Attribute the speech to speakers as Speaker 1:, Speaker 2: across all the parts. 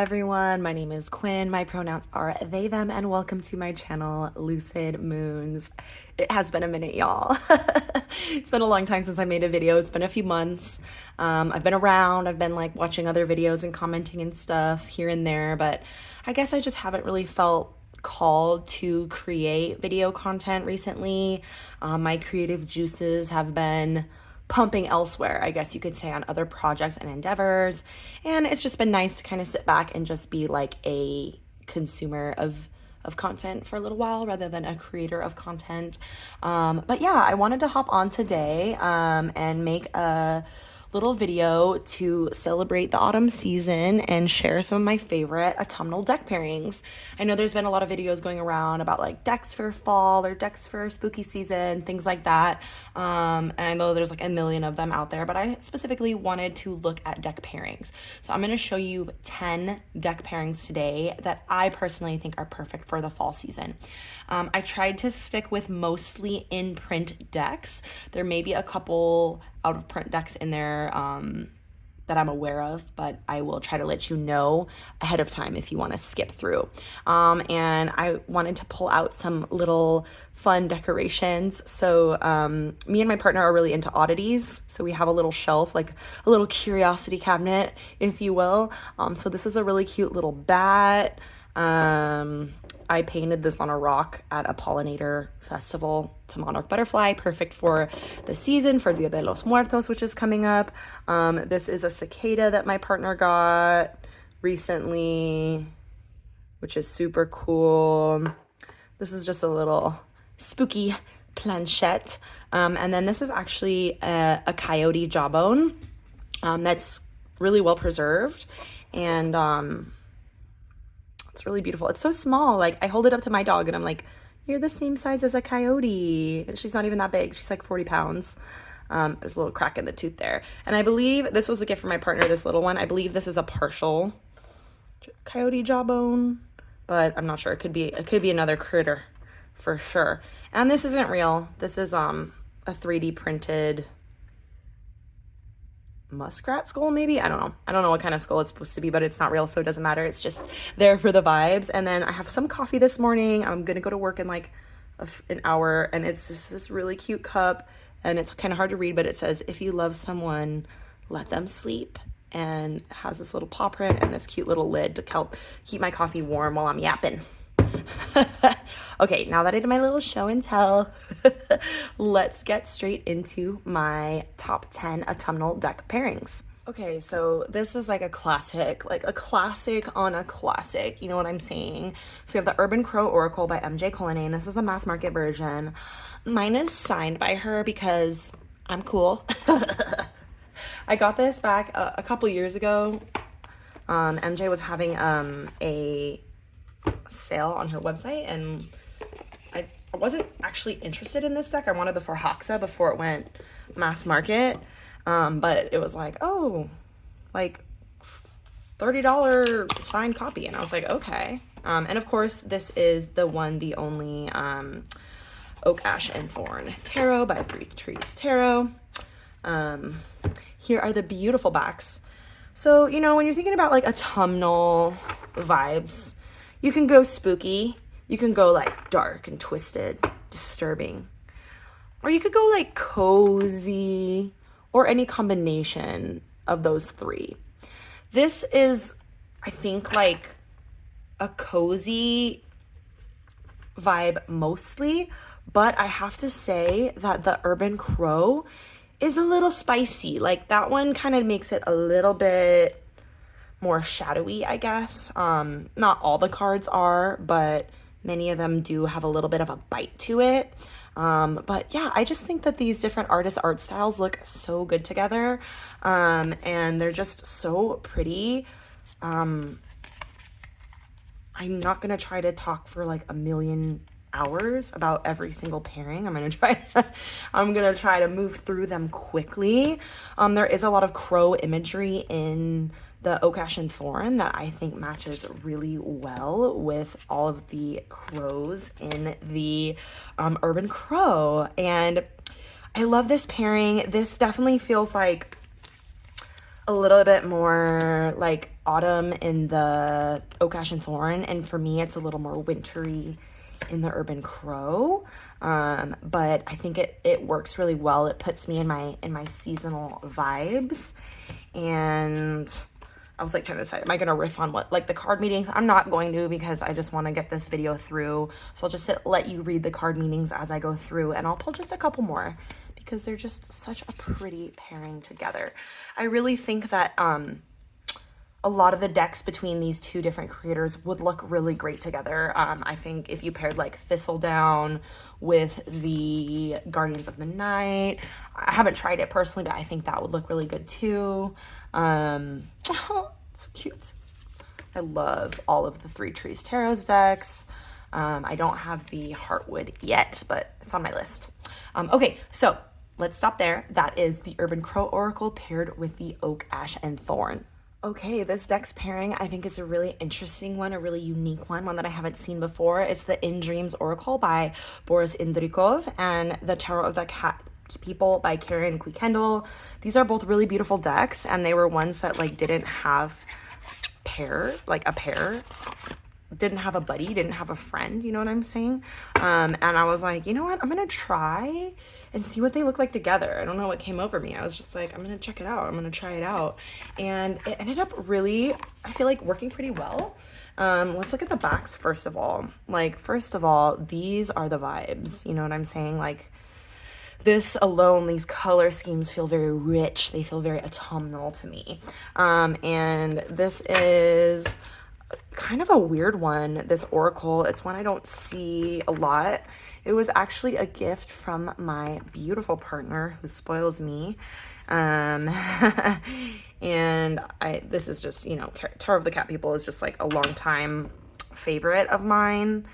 Speaker 1: everyone, my name is Quinn, my pronouns are they, them, and welcome to my channel, Lucid Moons. It has been a minute, y'all. It's been a long time since I made a video. It's been a few months. I've been around, I've been like watching other videos and commenting and stuff here and there, but I guess I just haven't really felt called to create video content recently. My creative juices have been pumping elsewhere, I guess you could say, on other projects and endeavors, and it's just been nice to kind of sit back and just be like a consumer of content for a little while rather than a creator of content. But yeah, I wanted to hop on today and make a little video to celebrate the autumn season and share some of my favorite autumnal deck pairings. I know there's been a lot of videos going around about like decks for fall or decks for spooky season, things like that. And I know there's like a million of them out there, but I specifically wanted to look at deck pairings. So I'm going to show you 10 deck pairings today that I personally think are perfect for the fall season. I tried to stick with mostly in print decks. There may be a couple out of print decks in there that I'm aware of, but I will try to let you know ahead of time if you want to skip through. And I wanted to pull out some little fun decorations. So me and my partner are really into oddities. So we have a little shelf, like a little curiosity cabinet, if you will. So this is a really cute little bat. I painted this on a rock at a pollinator festival. It's a monarch butterfly, perfect for the season, for Dia de los Muertos, which is coming up. This is a cicada that my partner got recently, which is super cool. This is just a little spooky planchette. And then this is actually a coyote jawbone that's really well preserved. And it's really beautiful. It's so small. Like, I hold it up to my dog and I'm like, you're the same size as a coyote. And she's not even that big. She's like 40 pounds. There's a little crack in the tooth there. And I believe this was a gift from my partner, this little one. I believe this is a partial coyote jawbone, but I'm not sure. It could be another critter for sure. And this isn't real. This is a 3D printed muskrat skull, maybe. I don't know what kind of skull it's supposed to be, but it's not real, so it doesn't matter. It's just there for the vibes. And then I have some coffee this morning. I'm gonna go to work in like an hour, and it's just this really cute cup, and it's kind of hard to read, but it says, if you love someone, let them sleep. And it has this little paw print and this cute little lid to help keep my coffee warm while I'm yapping. Okay, now that I did my little show and tell, let's get straight into my top 10 autumnal deck pairings. Okay, so this is like a classic on a classic, you know what I'm saying? So we have the Urban Crow Oracle by MJ Cullinane. This is a mass market version. Mine is signed by her because I'm cool. I got this back a couple years ago. MJ was having a sale on her website, and I wasn't actually interested in this deck. I wanted the Forhaxa before it went mass market, but it was like, oh, like $30 signed copy, and I was like, okay. And of course, this is the one, the only Oak, Ash, and Thorn Tarot by Three Trees Tarot. Here are the beautiful backs. So, you know, when you're thinking about like autumnal vibes, you can go spooky, you can go like dark and twisted, disturbing, or you could go like cozy, or any combination of those three. This is, I think, like a cozy vibe mostly, but I have to say that the Urban Crow is a little spicy. Like, that one kind of makes it a little bit more shadowy, I guess. Not all the cards are, but many of them do have a little bit of a bite to it. But yeah, I just think that these different artists' art styles look so good together, and they're just so pretty. I'm not gonna try to talk for like a million hours about every single pairing. I'm gonna try to move through them quickly. There is a lot of crow imagery in the Oak, Ash, and Thorn that I think matches really well with all of the crows in the Urban Crow, and I love this pairing. This definitely feels like a little bit more like autumn in the Oak Ash and Thorn, and for me it's a little more wintry in the Urban Crow. But I think it works really well. It puts me in my seasonal vibes. And I was like trying to decide, am I gonna riff on what, like the card meanings? I'm not going to, because I just want to get this video through. So I'll just let you read the card meanings as I go through, and I'll pull just a couple more because they're just such a pretty pairing together. I really think that a lot of the decks between these two different creators would look really great together. I think if you paired like Thistledown with the Guardians of the Night, I haven't tried it personally, but I think that would look really good too. Oh, so cute. I love all of the Three Trees Tarot's decks. I don't have the Heartwood yet, but it's on my list. Okay, so let's stop there. That is the Urban Crow Oracle paired with the Oak Ash and Thorn. Okay, this deck's pairing I think is a really interesting one, a really unique one that I haven't seen before. It's the In Dreams Oracle by Boris Indikrov and the Tarot of the Cat People by Karen Kuykendall. These are both really beautiful decks, and they were ones that like didn't have a pair, didn't have a buddy, didn't have a friend, you know what I'm saying? And I was like, you know what, I'm gonna try and see what they look like together. I don't know what came over me. I was just like, I'm gonna check it out, I'm gonna try it out. And it ended up really, I feel like, working pretty well. Let's look at the backs first of all. Like, first of all, these are the vibes, you know what I'm saying? Like, this alone, these color schemes feel very rich. They feel very autumnal to me. And this is kind of a weird one, this oracle. It's one I don't see a lot. It was actually a gift from my beautiful partner who spoils me. And this is just, you know, Tarot of the Cat People is just like a long time favorite of mine.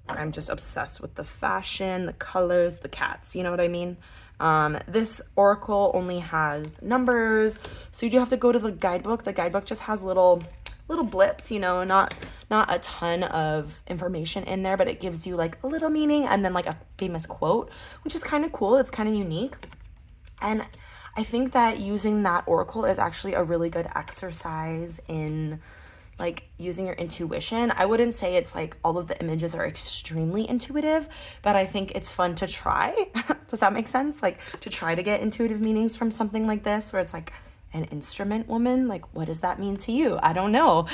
Speaker 1: I'm just obsessed with the fashion, the colors, the cats, you know what I mean? This oracle only has numbers, so you do have to go to the guidebook. The guidebook just has little blips, you know, not a ton of information in there, but it gives you like a little meaning and then like a famous quote, which is kind of cool. It's kind of unique. And I think that using that oracle is actually a really good exercise in like using your intuition. I wouldn't say it's like all of the images are extremely intuitive, but I think it's fun to try. Does that make sense? Like to try to get intuitive meanings from something like this, where it's like an instrument woman, like what does that mean to you? I don't know.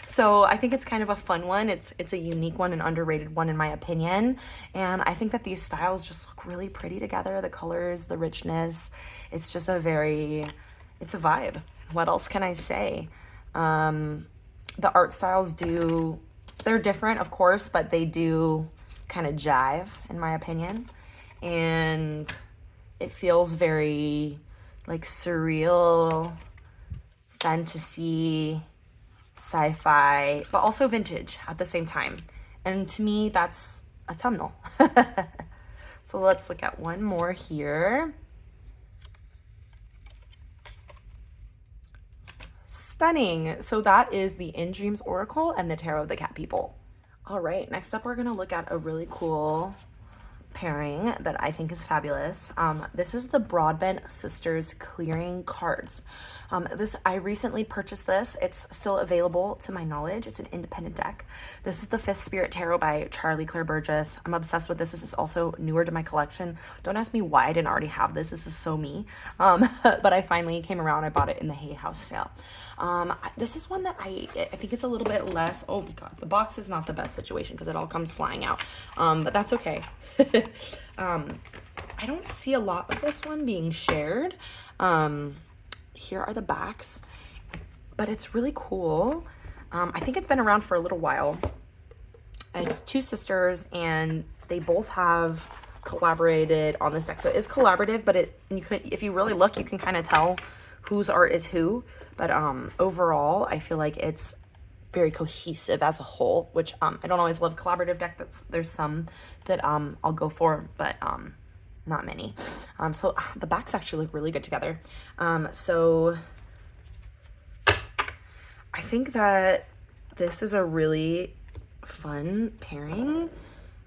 Speaker 1: So I think it's kind of a fun one. It's a unique one, an underrated one in my opinion. And I think that these styles just look really pretty together. The colors, the richness, it's just it's a vibe. What else can I say? The art styles they're different of course, but they do kind of jive in my opinion. And it feels very like surreal, fantasy, sci-fi, but also vintage at the same time. And to me, that's autumnal. So let's look at one more here. Stunning. So that is the In Dreams Oracle and the Tarot of the Cat People. All right, next up we're gonna look at a really cool pairing that I think is fabulous. This is the Broadbent Sisters Clearing Cards. I recently purchased this. It's still available to my knowledge. It's an independent deck. This is the Fifth Spirit Tarot by Charlie Claire Burgess. I'm obsessed with this. This is also newer to my collection. Don't ask me why I didn't already have this. This is so me. But I finally came around. I bought it in the Hay House sale. This is one that I think it's a little bit less. Oh my god, the box is not the best situation because it all comes flying out. But that's okay. I don't see a lot of this one being shared. Here are the backs, but it's really cool. I think it's been around for a little while. It's two sisters, and they both have collaborated on this deck. So it is collaborative, but if you really look, you can kind of tell whose art is who. But overall, I feel like it's very cohesive as a whole, which I don't always love collaborative deck. There's some that I'll go for, but not many. So the backs actually look really good together. So I think that this is a really fun pairing.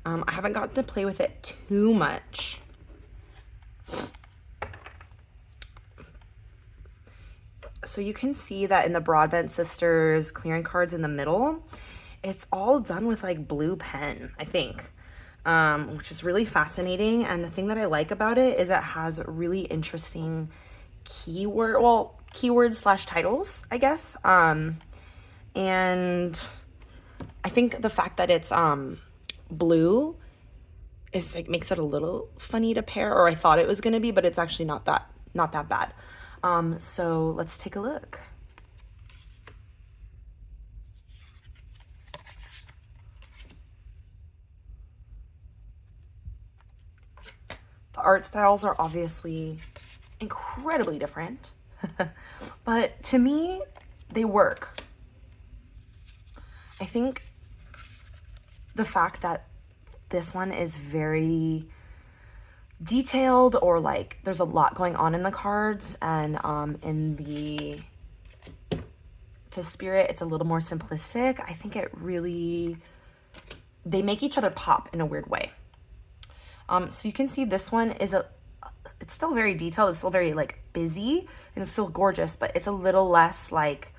Speaker 1: I haven't gotten to play with it too much, So you can see that in the Broadbent sisters clearing cards in the middle, it's all done with like blue pen, I think, which is really fascinating. And the thing that I like about it is it has really interesting keywords slash titles, I guess. And I think the fact that it's blue is like makes it a little funny to pair, or I thought it was gonna be, but it's actually not that bad. So let's take a look. The art styles are obviously incredibly different, but to me, they work. I think the fact that this one is very detailed, or like there's a lot going on in the cards, and in the spirit it's a little more simplistic. I think it really, they make each other pop in a weird way. So you can see this one is it's still very detailed, it's still very like busy, and it's still gorgeous, but it's a little less like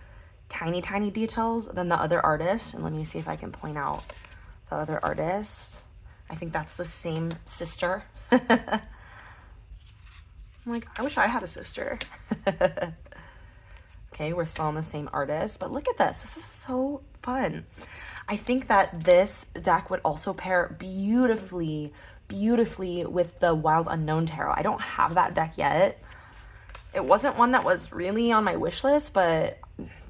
Speaker 1: tiny details than the other artist. And let me see if I can point out the other artist. I think that's the same sister. I'm like, I wish I had a sister. Okay, we're still on the same artist, but look at this. This is so fun. I think that this deck would also pair beautifully with the Wild Unknown Tarot. I don't have that deck yet. It wasn't one that was really on my wish list, but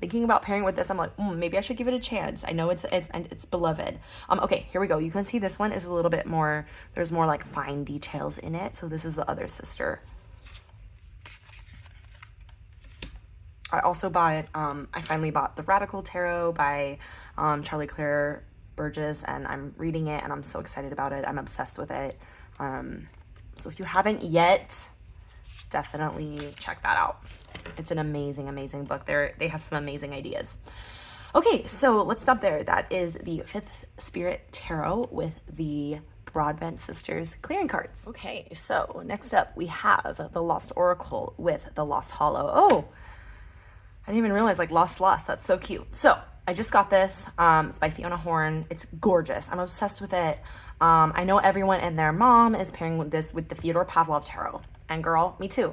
Speaker 1: thinking about pairing with this, I'm like, maybe I should give it a chance. I know it's beloved. Okay, here we go. You can see this one is a little bit more, there's more like fine details in it. So this is the other sister. I also bought, I finally bought the Radical Tarot by Charlie Claire Burgess, and I'm reading it and I'm so excited about it. I'm obsessed with it. So if you haven't yet, definitely check that out. It's an amazing book. They have some amazing ideas. Okay, so let's stop there. That is the Fifth Spirit Tarot with the Broadbent Sisters clearing cards. Okay, so next up we have the Lost Oracle with the Lost Hollow. Oh, I didn't even realize, like, Lost. That's so cute. So I just got this. It's by Fiona Horne. It's gorgeous. I'm obsessed with it. I know everyone and their mom is pairing with this with the Fyodor Pavlov Tarot. And girl, me too.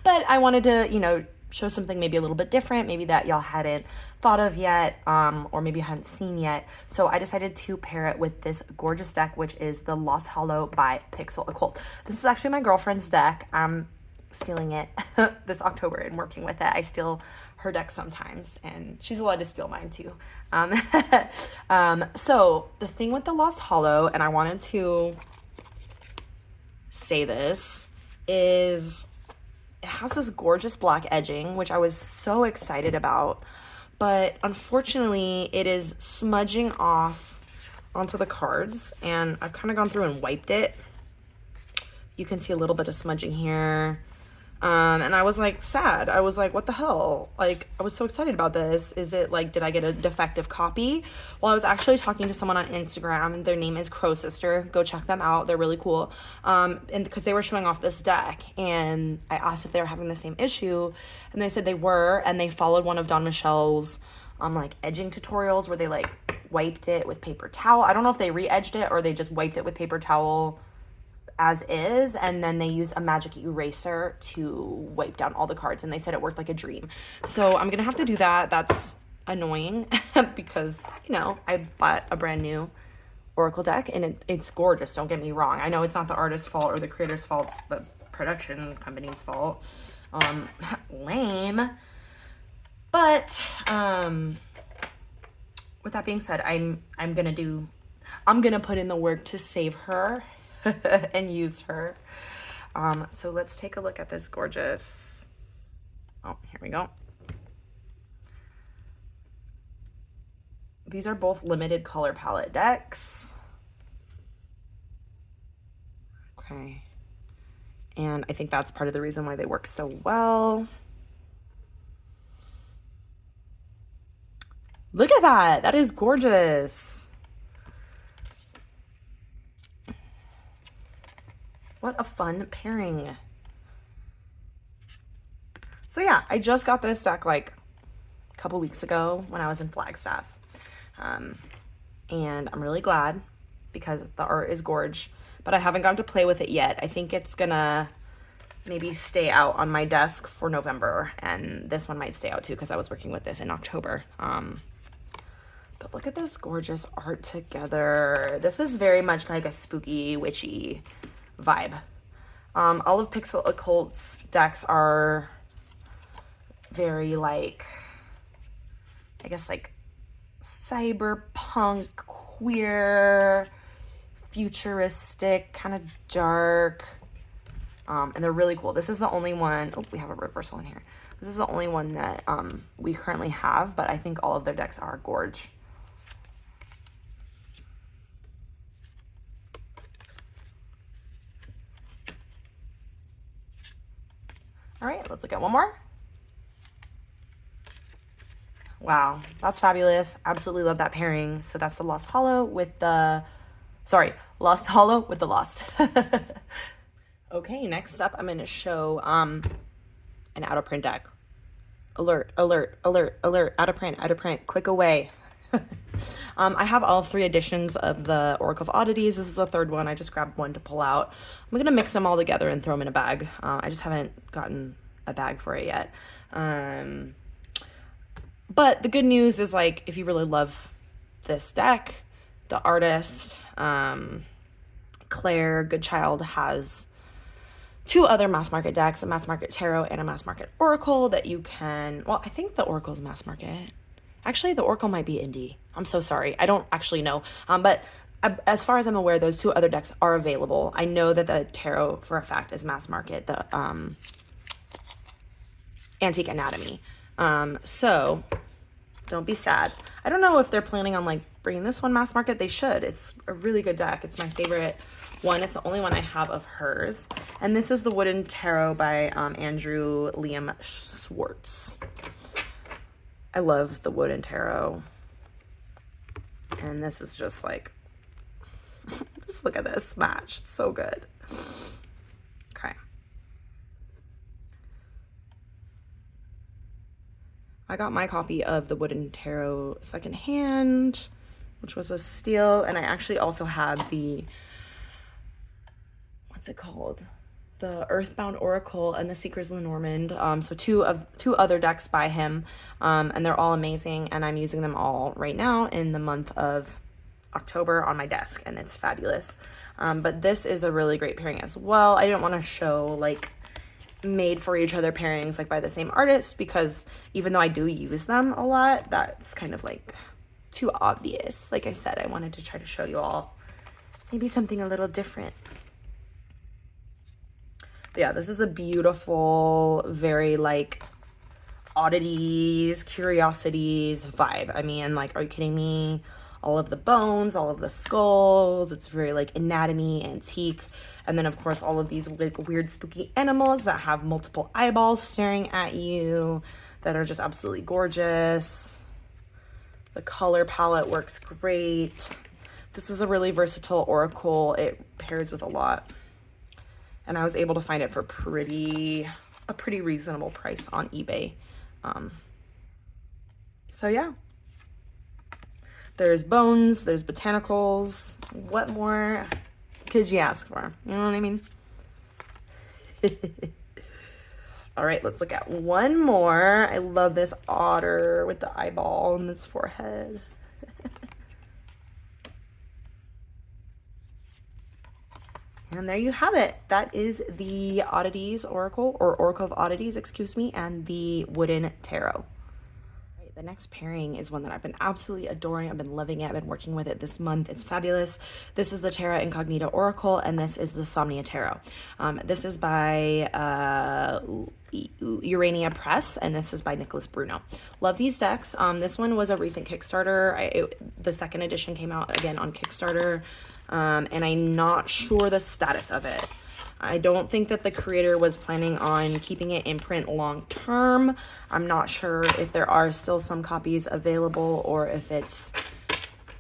Speaker 1: But I wanted to, you know, show something maybe a little bit different, maybe that y'all hadn't thought of yet, or maybe you hadn't seen yet. So I decided to pair it with this gorgeous deck, which is the Lost Hollow by Pixel Occult. This is actually my girlfriend's deck. I'm stealing it this October and working with it. I steal her deck sometimes, and she's allowed to steal mine too. So the thing with the Lost Hollow, and I wanted to say this, is it has this gorgeous black edging, which I was so excited about, but unfortunately it is smudging off onto the cards, and I've kind of gone through and wiped it. You can see a little bit of smudging here. And I was like sad. I was like, what the hell? Like, I was so excited about this. Is it like, did I get a defective copy? Well, I was actually talking to someone on Instagram. Their name is Crow Sister. Go check them out. They're really cool. And because they were showing off this deck, and I asked if they were having the same issue, and they said they were, and they followed one of Don Michelle's like edging tutorials where they like wiped it with paper towel. I don't know if they re-edged it or they just wiped it with paper towel as is, and then they used a magic eraser to wipe down all the cards, and they said it worked like a dream. So I'm gonna have to do that. That's annoying because, you know, I bought a brand new Oracle deck, and it's gorgeous, don't get me wrong. I know it's not the artist's fault or the creator's fault, it's the production company's fault. Lame. But with that being said, I'm gonna put in the work to save her and use her. So let's take a look at this gorgeous, oh, here we go. These are both limited color palette decks. Okay. And I think that's part of the reason why they work so well. Look at that. That is gorgeous. What a fun pairing. So yeah, I just got this deck like a couple weeks ago when I was in Flagstaff. And I'm really glad because the art is gorge, but I haven't gotten to play with it yet. I think it's gonna maybe stay out on my desk for November, and this one might stay out too because I was working with this in October. But look at this gorgeous art together. This is very much like a spooky, witchy vibe. All of Pixel Occult's decks are very like, I guess like cyberpunk, queer, futuristic, kind of dark. And they're really cool. This is the only one, oh, we have a reversal in here. This is the only one that we currently have, but I think all of their decks are gorge. All right, let's look at one more. Wow, that's fabulous. Absolutely love that pairing. So that's the Lost Hollow with the, sorry, Lost Hollow with the Lost. Okay, next up, I'm going to show an out of print deck. Alert, alert, alert, alert, out of print, click away. I have all 3 editions of the Oracle of Oddities. This is the 3rd one. I just grabbed one to pull out. I'm going to mix them all together and throw them in a bag. I just haven't gotten a bag for it yet. But the good news is, like, if you really love this deck, the artist, Claire Goodchild, has 2 other mass market decks, a mass market tarot and a mass market oracle that you can, well, I think the oracle's mass market. Actually, the oracle might be indie. I'm so sorry. I don't actually know. But as far as I'm aware, those 2 other decks are available. I know that the tarot, for a fact, is mass market, the Antique Anatomy. So don't be sad. I don't know if they're planning on like bringing this one mass market. They should. It's a really good deck. It's my favorite one. It's the only one I have of hers. And this is the Wooden Tarot by Andrew Liam Swartz. I love the Wooden Tarot. And this is just like, just look at this match. It's so good. Okay. I got my copy of the Wooden Tarot secondhand, which was a steal. And I actually also have the, what's it called? The Earthbound Oracle and the Seekers Lenormand. So two other decks by him, and they're all amazing, and I'm using them all right now in the month of October on my desk, and it's fabulous. But this is a really great pairing as well. I didn't want to show like made for each other pairings like by the same artist, because even though I do use them a lot, that's kind of like too obvious. Like I said, I wanted to try to show you all maybe something a little different. But yeah, this is a beautiful, very like oddities, curiosities vibe. I mean, like, are you kidding me? All of the bones, all of the skulls. It's very like anatomy, antique. And then of course all of these like weird spooky animals that have multiple eyeballs staring at you that are just absolutely gorgeous. The color palette works great. This is a really versatile oracle. It pairs with a lot. And I was able to find it for a pretty reasonable price on eBay. So yeah. There's bones, there's botanicals. What more could you ask for? You know what I mean? All right, let's look at one more. I love this otter with the eyeball on its forehead. And there you have it. That is the Oddities Oracle, or Oracle of Oddities, excuse me, and the Wooden Tarot. The next pairing is one that I've been absolutely adoring. I've been loving it. I've been working with it this month. It's fabulous. This is the Terra Incognita Oracle, and this is the Somnia Tarot. This is by Urania Press, and this is by Nicolas Bruno. Love these decks. This one was a recent Kickstarter. The second edition came out again on Kickstarter, and I'm not sure the status of it. I don't think that the creator was planning on keeping it in print long term. I'm not sure if there are still some copies available or if it's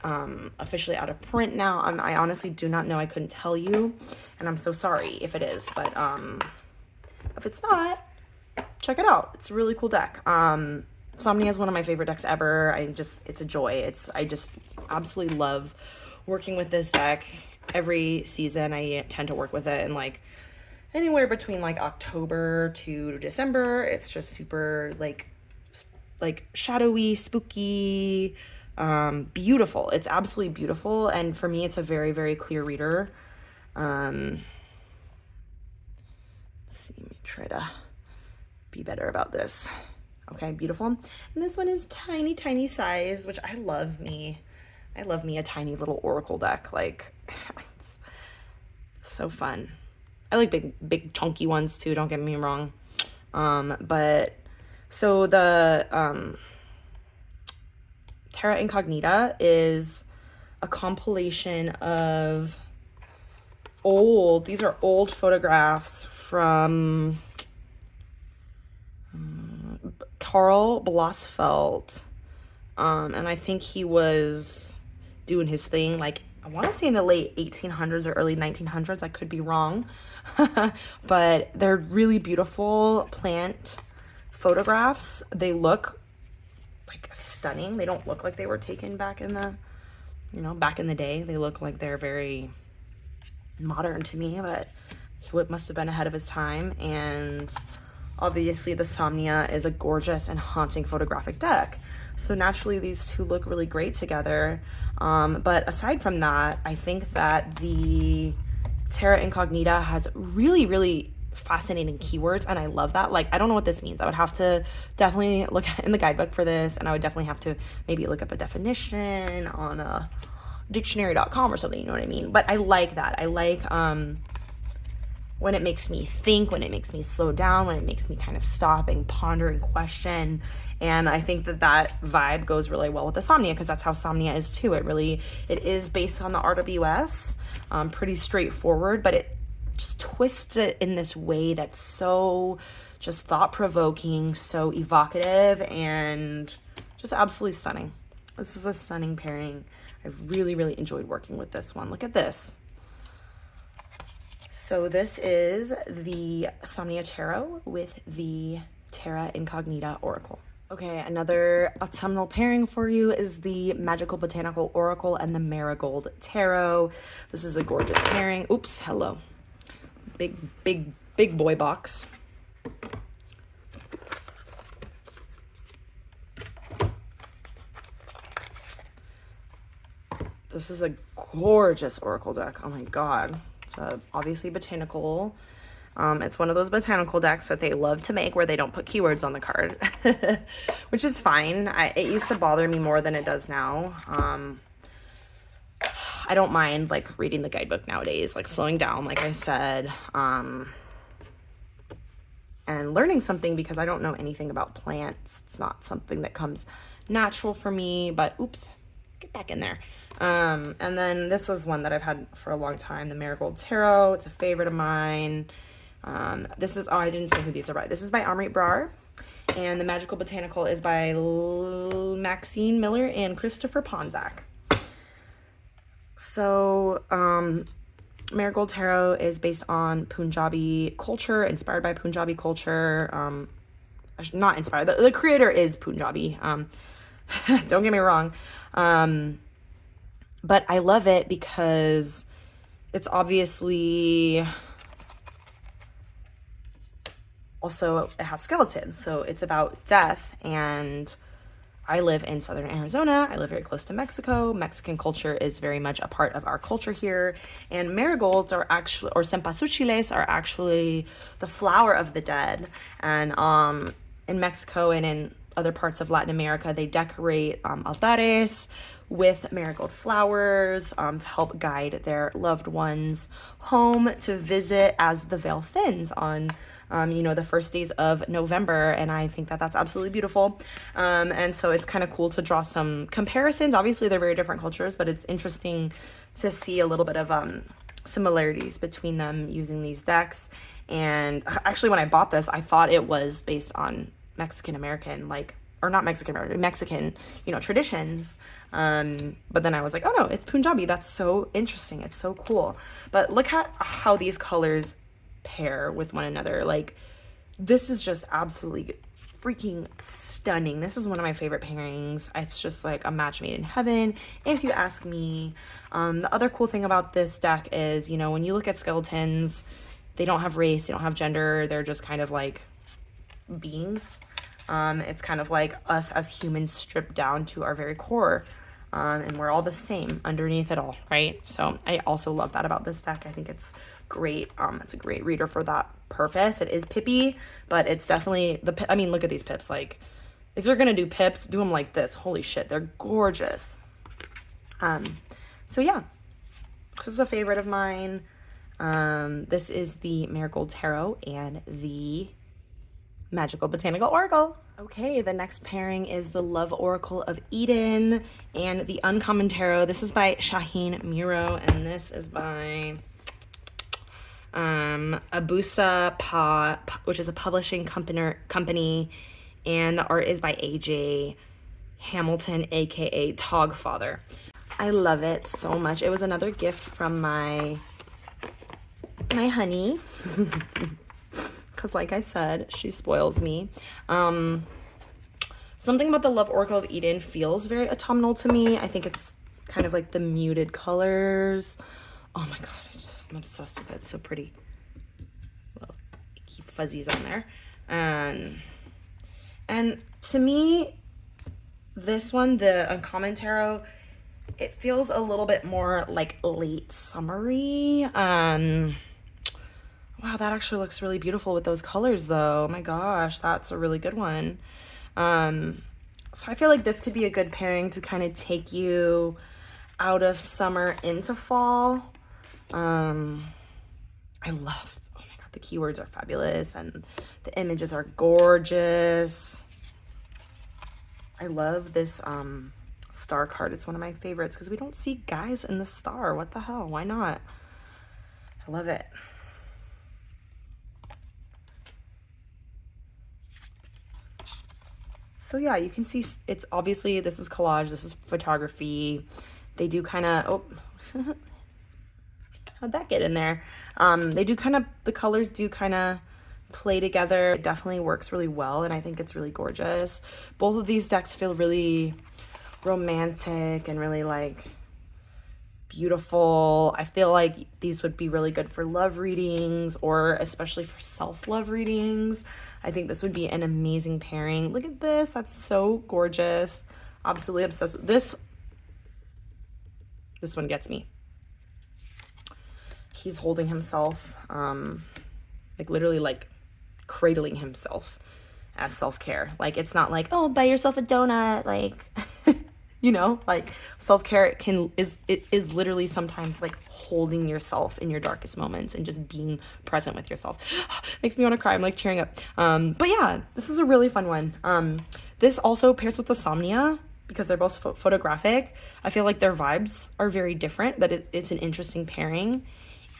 Speaker 1: officially out of print now. I honestly do not know. I couldn't tell you, and I'm so sorry if it is, but if it's not, check it out. It's a really cool deck. Somnia is one of my favorite decks ever. It's a joy. I just absolutely love working with this deck. Every season I tend to work with it, and like anywhere between like October to December, it's just super like shadowy, spooky, beautiful. It's absolutely beautiful, and for me it's a very, very clear reader. Let's see, let me try to be better about this. Okay, beautiful. And this one is tiny size, which I love me a tiny little oracle deck. Like, it's so fun. I like big chunky ones too, don't get me wrong. But so the Terra Incognita is a compilation of these are old photographs from Karl Blossfeldt. And I think he was doing his thing, like, I want to say in the late 1800s or early 1900s. I could be wrong. But they're really beautiful plant photographs. They look like stunning. They don't look like they were taken back in the day. They look like they're very modern to me, but he must have been ahead of his time. And obviously the Somnia is a gorgeous and haunting photographic deck. So naturally these two look really great together. But aside from that, I think that the Terra Incognita has really, really fascinating keywords, and I love that. Like, I don't know what this means. I would have to definitely look in the guidebook for this, and I would definitely have to maybe look up a definition on a dictionary.com or something, you know what I mean? But I like that. I like when it makes me think, when it makes me slow down, when it makes me kind of stop and ponder and question. And I think that vibe goes really well with the Somnia, because that's how Somnia is too. It is based on the RWS, pretty straightforward, but it just twists it in this way that's so just thought-provoking, so evocative, and just absolutely stunning. This is a stunning pairing. I've really, really enjoyed working with this one. Look at this. So this is the Somnia Tarot with the Terra Incognita Oracle. Okay, another autumnal pairing for you is the Magickal Botanical Oracle and the Marigold Tarot. This is a gorgeous pairing. Oops, hello. Big boy box. This is a gorgeous oracle deck. Oh my god. It's obviously botanical. It's one of those botanical decks that they love to make where they don't put keywords on the card, which is fine. It used to bother me more than it does now. I don't mind like reading the guidebook nowadays, like slowing down, like I said, and learning something, because I don't know anything about plants. It's not something that comes natural for me, but oops, get back in there. And then this is one that I've had for a long time, the Marigold Tarot. It's a favorite of mine. This is, I didn't say who these are by. This is by Amrit Brar, and the Magickal Botanical is by Maxine Miller and Christopher Penczak. So, Marigold Tarot is based on Punjabi culture, inspired by Punjabi culture. Not inspired. The creator is Punjabi. Don't get me wrong. But I love it because it's obviously also, it has skeletons. So it's about death, and I live in southern Arizona. I live very close to Mexico. Mexican culture is very much a part of our culture here. And marigolds are actually, or cempasúchiles are actually the flower of the dead. And in Mexico and in other parts of Latin America, they decorate altares with marigold flowers to help guide their loved ones home to visit as the veil thins on the first days of November. And I think that that's absolutely beautiful. And so it's kind of cool to draw some comparisons. Obviously, they're very different cultures, but it's interesting to see a little bit of similarities between them using these decks. And actually, when I bought this, I thought it was based on Mexican, traditions. But then I was like, oh no, it's Punjabi. That's so interesting. It's so cool. But look at how these colors pair with one another. Like, this is just absolutely freaking stunning. This is one of my favorite pairings. It's just like a match made in heaven, if you ask me. The other cool thing about this deck is, you know, when you look at skeletons, they don't have race, they don't have gender, they're just kind of like beings. It's kind of like us as humans stripped down to our very core. And we're all the same underneath it all, right? So I also love that about this deck. I think it's great. It's a great reader for that purpose. It is pippy, but it's definitely I mean, look at these pips. Like, if you're gonna do pips, do them like this. Holy shit, they're gorgeous. So yeah, this is a favorite of mine. This is the Marigold Tarot and the Magical Botanical Oracle. Okay, the next pairing is the Love Oracle of Eden and the Uncommon Tarot. This is by Shaheen Miro, and this is by Abusa Pa, which is a publishing company, and the art is by AJ Hamilton, aka Togfather. I love it so much. It was another gift from my honey. Because like I said, she spoils me. Something about the Love Oracle of Eden feels very autumnal to me. I think it's kind of like the muted colors. Oh my god, I'm obsessed with it. It's so pretty. Little icky fuzzies on there. And to me, this one, the Uncommon Tarot, it feels a little bit more like late summery. Wow, that actually looks really beautiful with those colors though. Oh my gosh, that's a really good one. So I feel like this could be a good pairing to kind of take you out of summer into fall. I love, oh my god, the keywords are fabulous and the images are gorgeous. I love this star card. It's one of my favorites because we don't see guys in the star. What the hell? Why not? I love it. So yeah, you can see it's obviously, this is collage, this is photography. They do kind of, oh, how'd that get in there? They do kind of, the colors do kind of play together. It definitely works really well, and I think it's really gorgeous. Both of these decks feel really romantic and really like beautiful. I feel like these would be really good for love readings, or especially for self-love readings. I think this would be an amazing pairing. Look at this. That's so gorgeous. Absolutely obsessed with this. This one gets me. He's holding himself, like literally like cradling himself as self-care. Like, it's not like, oh, buy yourself a donut. Like, you know, like self-care is literally sometimes like holding yourself in your darkest moments and just being present with yourself. Makes me want to cry. I'm like tearing up. But yeah, this is a really fun one. This also pairs with the Somnia because they're both photographic. I feel like their vibes are very different, but it's an interesting pairing.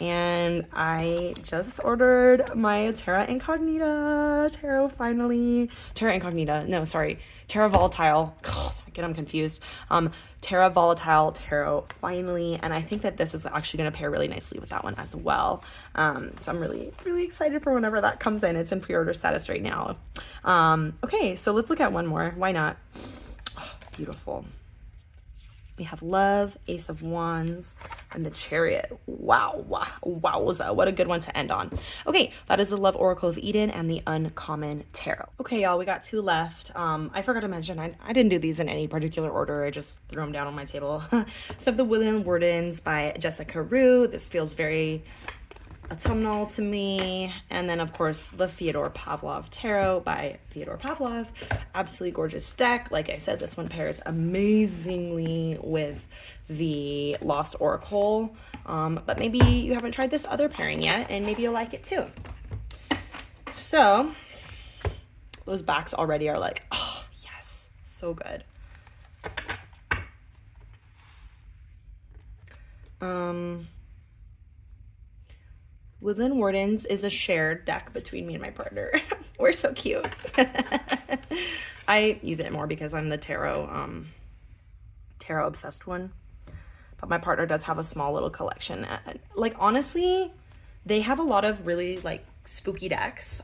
Speaker 1: And I just ordered my Terra Incognita tarot finally. Terra Incognita, no, sorry. Terra Volatile. God, again, I'm confused. Terra Volatile tarot finally. And I think that this is actually going to pair really nicely with that one as well. So I'm really, really excited for whenever that comes in. It's in pre-order status right now. Okay, so let's look at one more. Why not? Oh, beautiful. We have Love, Ace of Wands, and the Chariot. Wow, wowza, what a good one to end on. Okay, that is the Love Oracle of Eden and the Uncommon Tarot. Okay, y'all, we got two left. I forgot to mention, I didn't do these in any particular order. I just threw them down on my table. So the Woodland Wardens by Jessica Rue. This feels very autumnal to me. And then, of course, the Fyodor Pavlov Tarot by Fyodor Pavlov. Absolutely gorgeous deck. Like I said, this one pairs amazingly with the Lost Oracle. But maybe you haven't tried this other pairing yet, and maybe you'll like it too. So, those backs already are like, oh, yes, so good. Woodland Wardens is a shared deck between me and my partner. We're so cute. I use it more because I'm the tarot obsessed one. But my partner does have a small little collection. Like, honestly, they have a lot of really like spooky decks.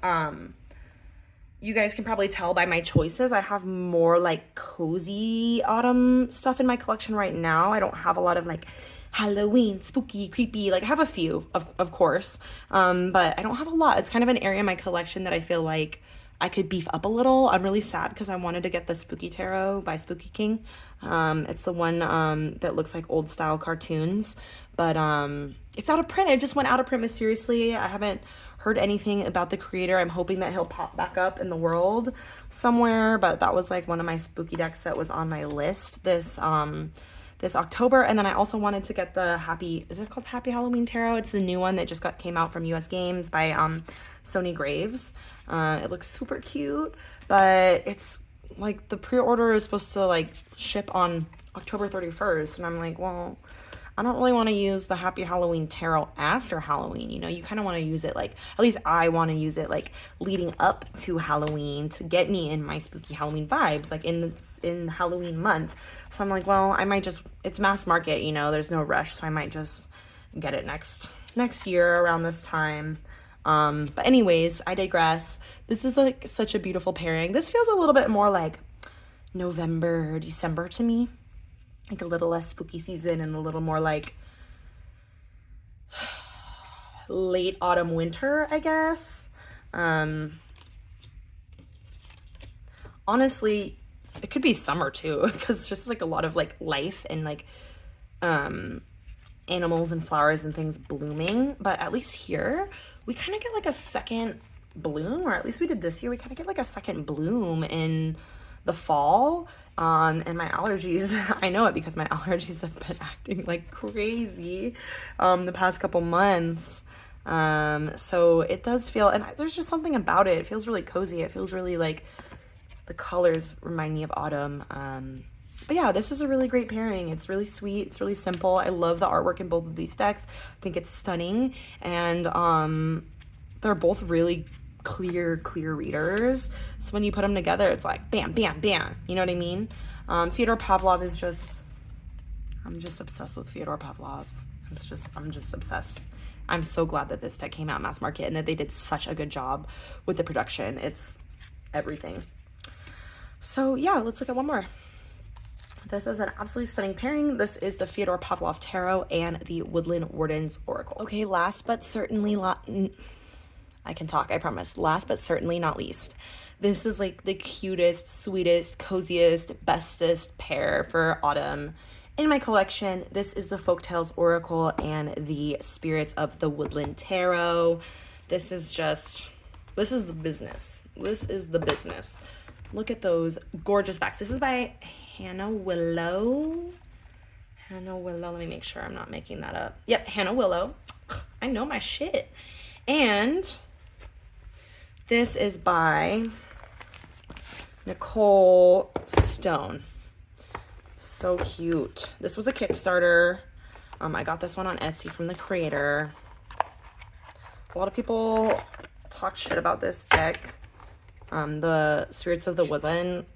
Speaker 1: you guys can probably tell by my choices, I have more like cozy autumn stuff in my collection right now. I don't have a lot of like Halloween, spooky, creepy. Like I have a few, of course, but I don't have a lot. It's kind of an area in my collection that I feel like I could beef up a little. I'm really sad because I wanted to get the Spooky Tarot by Spooky King. It's the one that looks like old style cartoons, but it's out of print. It just went out of print mysteriously. I haven't heard anything about the creator. I'm hoping that he'll pop back up in the world somewhere, but that was like one of my spooky decks that was on my list this October. And then I also wanted to get the is it called Happy Halloween Tarot? It's the new one that just came out from US Games by Sony Graves. It looks super cute, but it's like the pre-order is supposed to like ship on October 31st, and I'm like, well, I don't really want to use the Happy Halloween Tarot after Halloween. You know, you kind of want to use it like, at least I want to use it like leading up to Halloween to get me in my spooky Halloween vibes, like in Halloween month. So I'm like, well, I might just, it's mass market, you know, there's no rush, so I might just get it next year around this time. But anyways, I digress. This is like such a beautiful pairing. This feels a little bit more like November, December to me. Like a little less spooky season and a little more like late autumn, winter, I guess. Honestly, it could be summer too, because it's just like a lot of like life and like animals and flowers and things blooming. But at least here we kind of get like a second bloom, or at least we did this year. We kind of get like a second bloom in the fall. And my allergies, I know it because my allergies have been acting like crazy the past couple months. So it does feel, and there's just something about it. It feels really cozy. It feels really like the colors remind me of autumn. But yeah, this is a really great pairing. It's really sweet. It's really simple. I love the artwork in both of these decks. I think it's stunning. And they're both really clear readers. So when you put them together, it's like bam, bam, bam. You know what I mean? Fyodor Pavlov is just, I'm just obsessed with Fyodor Pavlov. I'm just obsessed. I'm so glad that this deck came out mass market and that they did such a good job with the production. It's everything. So yeah, let's look at one more. This is an absolutely stunning pairing. This is the Fyodor Pavlov Tarot and the Woodland Wardens Oracle. Okay, last but certainly I can talk, I promise. Last but certainly not least, this is like the cutest, sweetest, coziest, bestest pair for autumn in my collection. This is the Folktales Oracle and the Spirits of the Woodland Tarot. This is the business. This is the business. Look at those gorgeous backs. This is by Hannah Willow. Let me make sure I'm not making that up. Yep, Hannah Willow. I know my shit. And this is by Nicole Stone. So cute. This was a Kickstarter. I got this one on Etsy from the creator. A lot of people talk shit about this deck, the Spirits of the Woodland,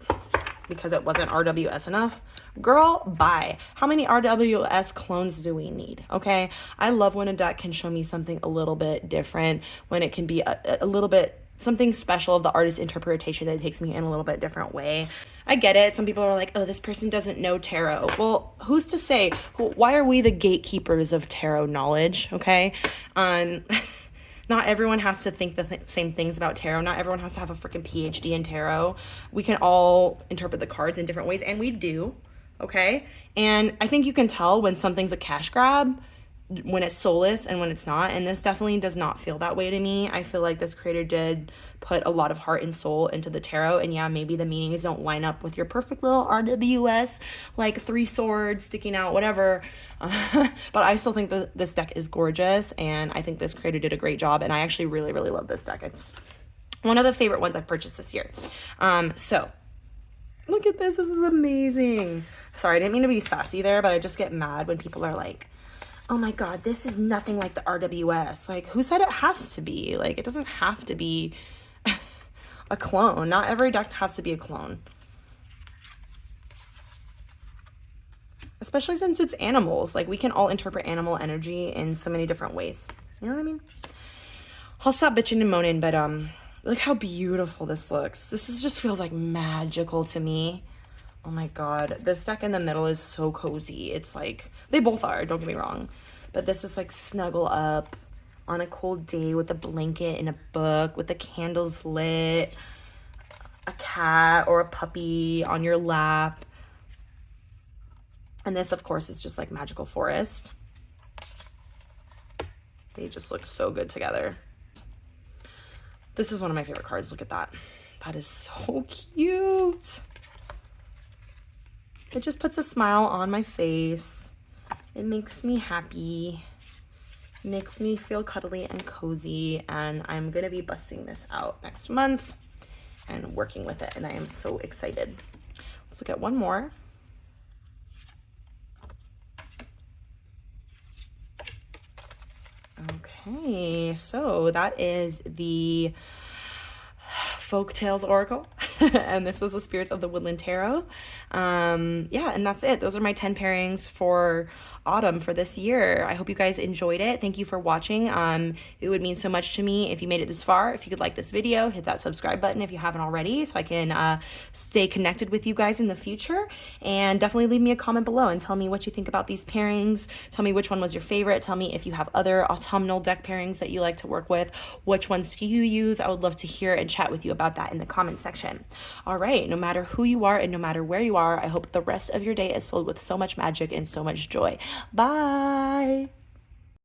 Speaker 1: because it wasn't RWS enough. Girl, bye. How many RWS clones do we need? Okay, I love when a deck can show me something a little bit different, when it can be a little bit something special of the artist's interpretation that takes me in a little bit different way. I get it. Some people are like, oh, this person doesn't know tarot. Well, who's to say? Why are we the gatekeepers of tarot knowledge? Okay. Not everyone has to think the same things about tarot. Not everyone has to have a freaking PhD in tarot. We can all interpret the cards in different ways, and we do, okay? And I think you can tell when something's a cash grab, when it's soulless and when it's not, and this definitely does not feel that way to me. I feel like this creator did put a lot of heart and soul into the tarot, and yeah, maybe the meanings don't line up with your perfect little RWS, like 3 swords sticking out, whatever, but I still think that this deck is gorgeous, and I think this creator did a great job, and I actually really, really love this deck. It's one of the favorite ones I've purchased this year. So look at this. This is amazing. Sorry, I didn't mean to be sassy there, but I just get mad when people are like, oh my god, this is nothing like the RWS. Like, who said it has to be? Like, it doesn't have to be a clone. Not every deck has to be a clone. Especially since it's animals. Like, we can all interpret animal energy in so many different ways. You know what I mean? I'll stop bitching and moaning, but Look how beautiful this looks. This just feels like magical to me. Oh my god. This deck in the middle is so cozy. It's like, they both are, don't get me wrong. But this is like snuggle up on a cold day with a blanket and a book, with the candles lit, a cat or a puppy on your lap. And this, of course, is just like Magical Forest. They just look so good together. This is one of my favorite cards. Look at that. That is so cute. It just puts a smile on my face. It makes me happy. It makes me feel cuddly and cozy. And I'm going to be busting this out next month and working with it. And I am so excited. Let's look at one more. Okay, so that is the Folktales Oracle, and this is the Spirits of the Woodland Tarot. Yeah, and that's it. Those are my 10 pairings for autumn for this year. I hope you guys enjoyed it. Thank you for watching. It would mean so much to me if you made it this far. If you could like this video, hit that subscribe button if you haven't already, so I can stay connected with you guys in the future. And definitely leave me a comment below and tell me what you think about these pairings. Tell me which one was your favorite. Tell me if you have other autumnal deck pairings that you like to work with. Which ones do you use? I would love to hear and chat with you about that in the comment section. All right, no matter who you are and no matter where you are, I hope the rest of your day is filled with so much magic and so much joy. Bye.